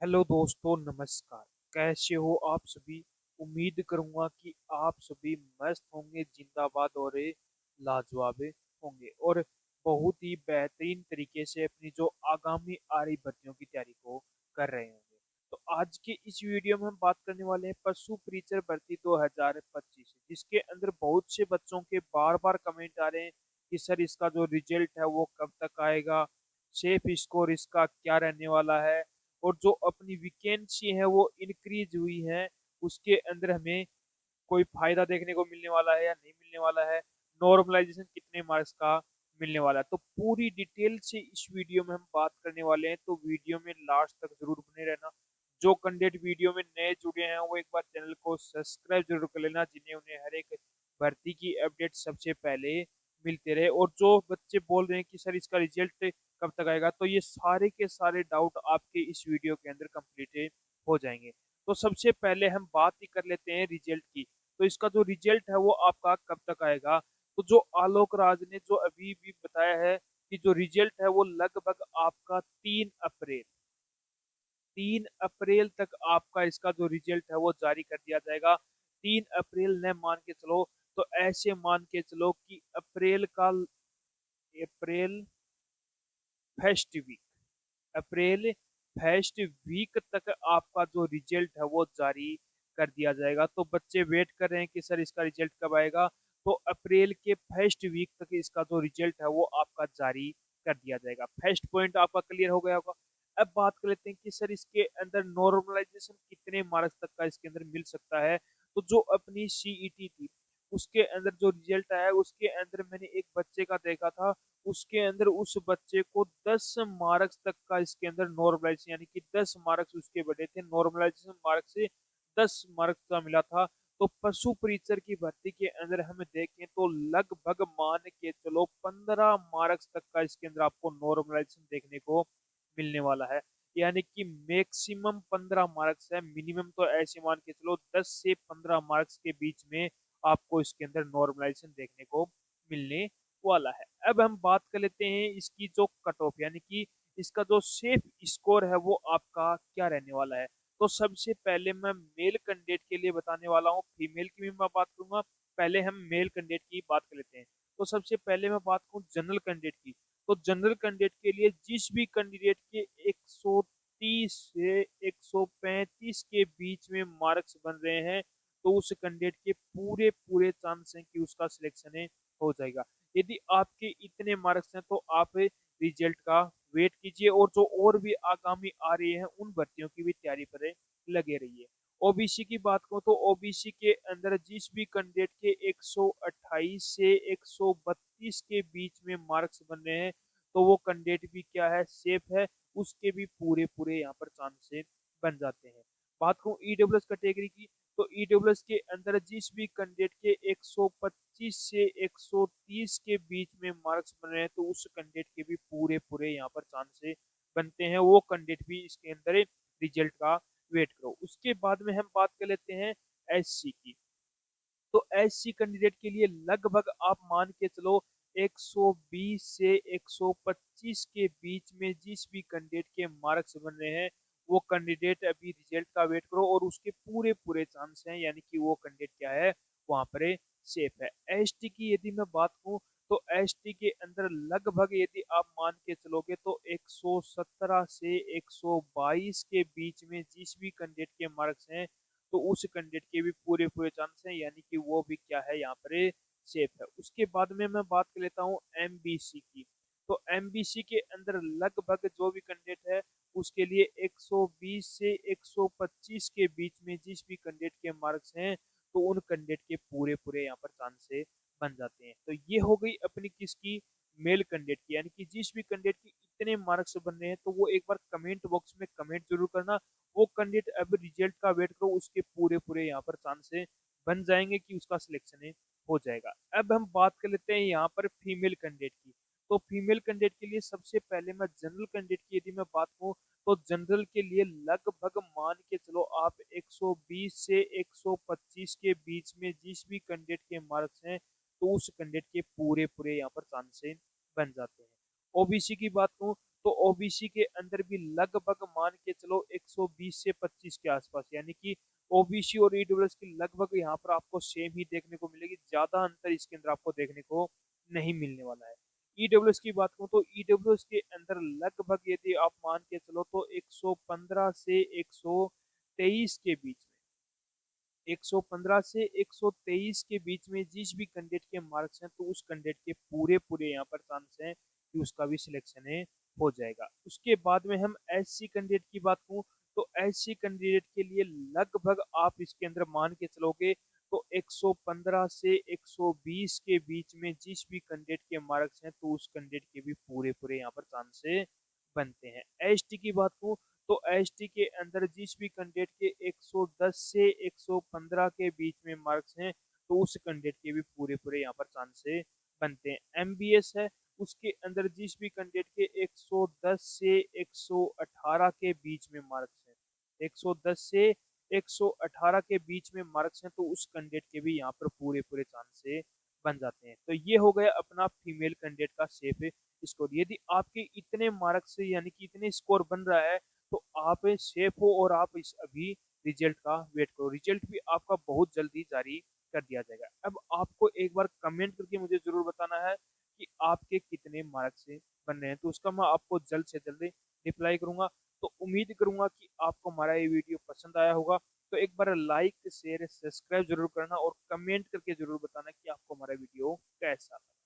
Hello दोस्तों, नमस्कार। कैसे हो आप सभी? उम्मीद करूंगा कि आप सभी मस्त होंगे, जिंदाबाद और लाजवाब होंगे और बहुत ही बेहतरीन तरीके से अपनी जो आगामी आ रही भर्तियों की तैयारी को कर रहे होंगे। तो आज के इस वीडियो में हम बात करने वाले हैं पशु प्रीचर भर्ती 2025, जिसके अंदर बहुत से बच्चों के बार बार कमेंट आ रहे हैं कि सर इसका जो रिजल्ट है वो कब तक आएगा, सेफ स्कोर इसका क्या रहने वाला है, और जो अपनी वैकेंसी है वो इंक्रीज हुई है उसके अंदर हमें कोई फायदा देखने को मिलने वाला है या नहीं मिलने वाला है, नॉर्मलाइजेशन कितने मार्क्स का मिलने वाला है। तो पूरी डिटेल से इस वीडियो में हम बात करने वाले हैं, तो वीडियो में लास्ट तक जरूर बने रहना। जो कैंडिडेट वीडियो में नए जुड़े हैं वो एक बार चैनल को सब्सक्राइब जरूर कर लेना, जिन्हें उन्हें हर एक भर्ती की अपडेट सबसे पहले मिलते रहे। और जो बच्चे बोल रहे हैं कि सर इसका रिजल्ट कब तक आएगा, तो ये सारे के सारे डाउट आपके इस वीडियो के अंदर कंप्लीट हो जाएंगे। तो सबसे पहले हम बात ही कर लेते हैं रिजल्ट की। तो इसका जो रिजल्ट है वो आपका कब तक आएगा? तो जो आलोक राज ने जो अभी भी बताया है कि जो रिजल्ट है वो लगभग आपका 3 अप्रैल, 3 अप्रैल तक आपका इसका जो रिजल्ट है वो जारी कर दिया जाएगा। 3 अप्रैल ने मान के चलो, तो ऐसे मान के चलो कि April first week, April first week तक आपका जो रिजल्ट है वो जारी कर दिया जाएगा। तो बच्चे वेट कर रहे हैं कि सर इसका रिजल्ट कब आएगा। तो अप्रैल के फर्स्ट वीक तक इसका जो रिजल्ट है वो आपका जारी कर दिया जाएगा। फर्स्ट पॉइंट आपका क्लियर हो गया होगा। अब बात कर लेते हैं कि सर इसके अंदर नॉर्मलाइजेशन कितने मार्क्स तक का इसके अंदर मिल सकता है। तो जो अपनी सीईटी थी उसके अंदर जो रिजल्ट आया उसके अंदर मैंने एक बच्चे का देखा था, उसके अंदर उस बच्चे को 10 मार्क्स तक का इसके अंदर नॉर्मलाइजेशन, यानी कि 10 मार्क्स उसके बढ़े थे, नॉर्मलाइजेशन मार्क्स से 10 मार्क्स का मिला था। तो पशु परीक्षर की भर्ती के अंदर हम देखें तो लगभग मान के चलो 15 मार्क्स तक का इसके अंदर आपको नॉर्मलाइजेशन देखने को मिलने वाला है। यानी कि मैक्सिमम 15 मार्क्स है, मिनिमम तो ऐसे मान के चलो 10 से 15 मार्क्स के बीच में आपको इसके अंदर नॉर्मलाइजेशन देखने को मिलने वाला है। अब हम बात कर लेते हैं इसकी जो कट ऑफ, यानी कि इसका जो सेफ स्कोर है वो आपका क्या रहने वाला है। तो सबसे पहले मैं मेल कैंडिडेट के लिए बताने वाला हूँ, फीमेल की भी मैं बात करूंगा। पहले हम मेल कैंडिडेट की बात कर लेते हैं। तो सबसे पहले मैं बात करूँ जनरल कैंडिडेट की। तो जनरल कैंडिडेट के लिए जिस भी कैंडिडेट के 130 से 135 के बीच में मार्क्स बन रहे हैं, तो उस कैंडिडेट के पूरे पूरे चांस हैं कि उसका सिलेक्शन हो जाएगा। यदि आपके इतने मार्क्स हैं तो आप रिजल्ट का वेट कीजिए, और जो और भी आगामी आ रही है उन भर्तियों की भी तैयारी पर लगे रहिए। ओबीसी की बात करूं तो ओबीसी के अंदर जिस भी कैंडिडेट के 128 से 132 के बीच में मार्क्स बन रहे हैं, तो वो कैंडिडेट भी क्या है, सेफ है। उसके भी पूरे पूरे यहाँ पर चांसेस बन जाते हैं। बात करूं ईडब्ल्यूएस कैटेगरी की, तो ईडब्ल्यूएस के अंदर जिस भी कैंडिडेट के 125 से 130 के बीच में मार्क्स बन रहे हैं, तो उस कैंडिडेट के भी पूरे पूरे यहाँ पर चांसेस बनते हैं। वो कैंडिडेट भी इसके अंदर रिजल्ट का वेट करो। उसके बाद में हम बात कर लेते हैं एससी की। तो एससी कैंडिडेट के लिए लगभग आप मान के चलो 120 से 125 के बीच में जिस भी कैंडिडेट के मार्क्स बन रहे हैं, वो कैंडिडेट अभी रिजल्ट का वेट करो, और उसके पूरे पूरे चांस हैं, यानी कि वो कैंडिडेट क्या है, वहां पर सेफ है। एसटी की यदि मैं बात करूं, तो एसटी के अंदर लगभग यदि आप मान के चलोगे तो 117 से 122 के बीच में जिस भी कैंडिडेट के मार्क्स हैं, तो उस कैंडिडेट के भी पूरे पूरे चांस हैं, यानी कि वो भी क्या है, यहाँ पर सेफ है। उसके बाद में मैं बात कर लेता हूँ एमबीसी की। तो एमबीसी के अंदर लगभग जो भी कैंडिडेट है उसके लिए 120 से 125 के बीच में जिस भी कैंडिडेट के मार्क्स हैं, तो उन कैंडिडेट के पूरे पूरे यहाँ पर चांसेस बन जाते हैं। तो ये हो गई अपनी किसकी, मेल कैंडिडेट की, यानी कि जिस भी कैंडिडेट की इतने मार्क्स बन रहे हैं, तो वो एक बार कमेंट बॉक्स में कमेंट जरूर करना। वो कैंडिडेट अब रिजल्ट का वेट करो, उसके पूरे पूरे यहाँ पर चांसेस बन जाएंगे कि उसका सिलेक्शन हो जाएगा। अब हम बात कर लेते हैं यहाँ पर फीमेल कैंडिडेट की। तो फीमेल कैंडिडेट के लिए सबसे पहले मैं जनरल कैंडिडेट की यदि मैं बात करूँ, तो जनरल के लिए लगभग मान के चलो आप 120 से 125 के बीच में जिस भी कैंडिडेट के मार्क्स हैं, तो उस कैंडिडेट के पूरे पूरे यहाँ पर चांसेस बन जाते हैं। ओबीसी की बात करूँ, तो ओबीसी के अंदर भी लगभग मान के चलो 120 से 25 के आसपास, यानी कि ओबीसी और ईडब्ल्यूएस की लगभग यहाँ पर आपको सेम ही देखने को मिलेगी, ज्यादा अंतर इसके अंदर आपको देखने को नहीं मिलने वाला है। ईडब्ल्यूएस की बात करूं तो ईडब्ल्यूएस के अंदर लगभग यदि आप मान के चलो तो 115 से 123 के बीच में, 115 से 123 के बीच में जिस भी कैंडिडेट के मार्क्स हैं, तो उस कैंडिडेट के पूरे पूरे यहाँ पर चांस हैं कि उसका भी सिलेक्शन है हो जाएगा। उसके बाद में हम एससी कैंडिडेट की बात करूं तो एससी कैंडिडेट के लिए लगभग आप इसके अंदर मान के चलोगे तो 115 से 120 के बीच में जिस भी कैंडिडेट के मार्क्स हैं, तो उस कैंडिडेट के भी पूरे पूरे यहाँ पर चांस बनते हैं। एसटी की बात करूं तो एसटी के अंदर जिस भी कैंडिडेट के 110 से 115 के बीच में मार्क्स हैं, तो उस कैंडिडेट के भी पूरे पूरे यहाँ पर चांस बनते हैं। एमबीएस है, उसके अंदर जिस भी कैंडिडेट के 110 से 118 के बीच में मार्क्स हैं, 110 से 118 के बीच में मार्क्स हैं, तो उस कैंडिडेट के भी यहाँ पर पूरे पूरे चांस बन जाते हैं। तो ये हो गया अपना फीमेल कैंडिडेट का सेफ स्कोर। यदि आपके इतने मार्क्स यानी कि इतने स्कोर बन रहा है, तो आप सेफ हो और आप इस अभी रिजल्ट का वेट करो। रिजल्ट भी आपका बहुत जल्दी जारी कर दिया जाएगा। अब आपको एक बार कमेंट करके मुझे जरूर बताना है कि आपके कितने मार्क्स बन रहे हैं, तो उसका मैं आपको जल्द से जल्द रिप्लाई करूंगा। तो उम्मीद करूंगा कि आपको हमारा ये वीडियो पसंद आया होगा। तो एक बार लाइक शेयर सब्सक्राइब जरूर करना और कमेंट करके जरूर बताना कि आपको हमारा वीडियो कैसा लगा।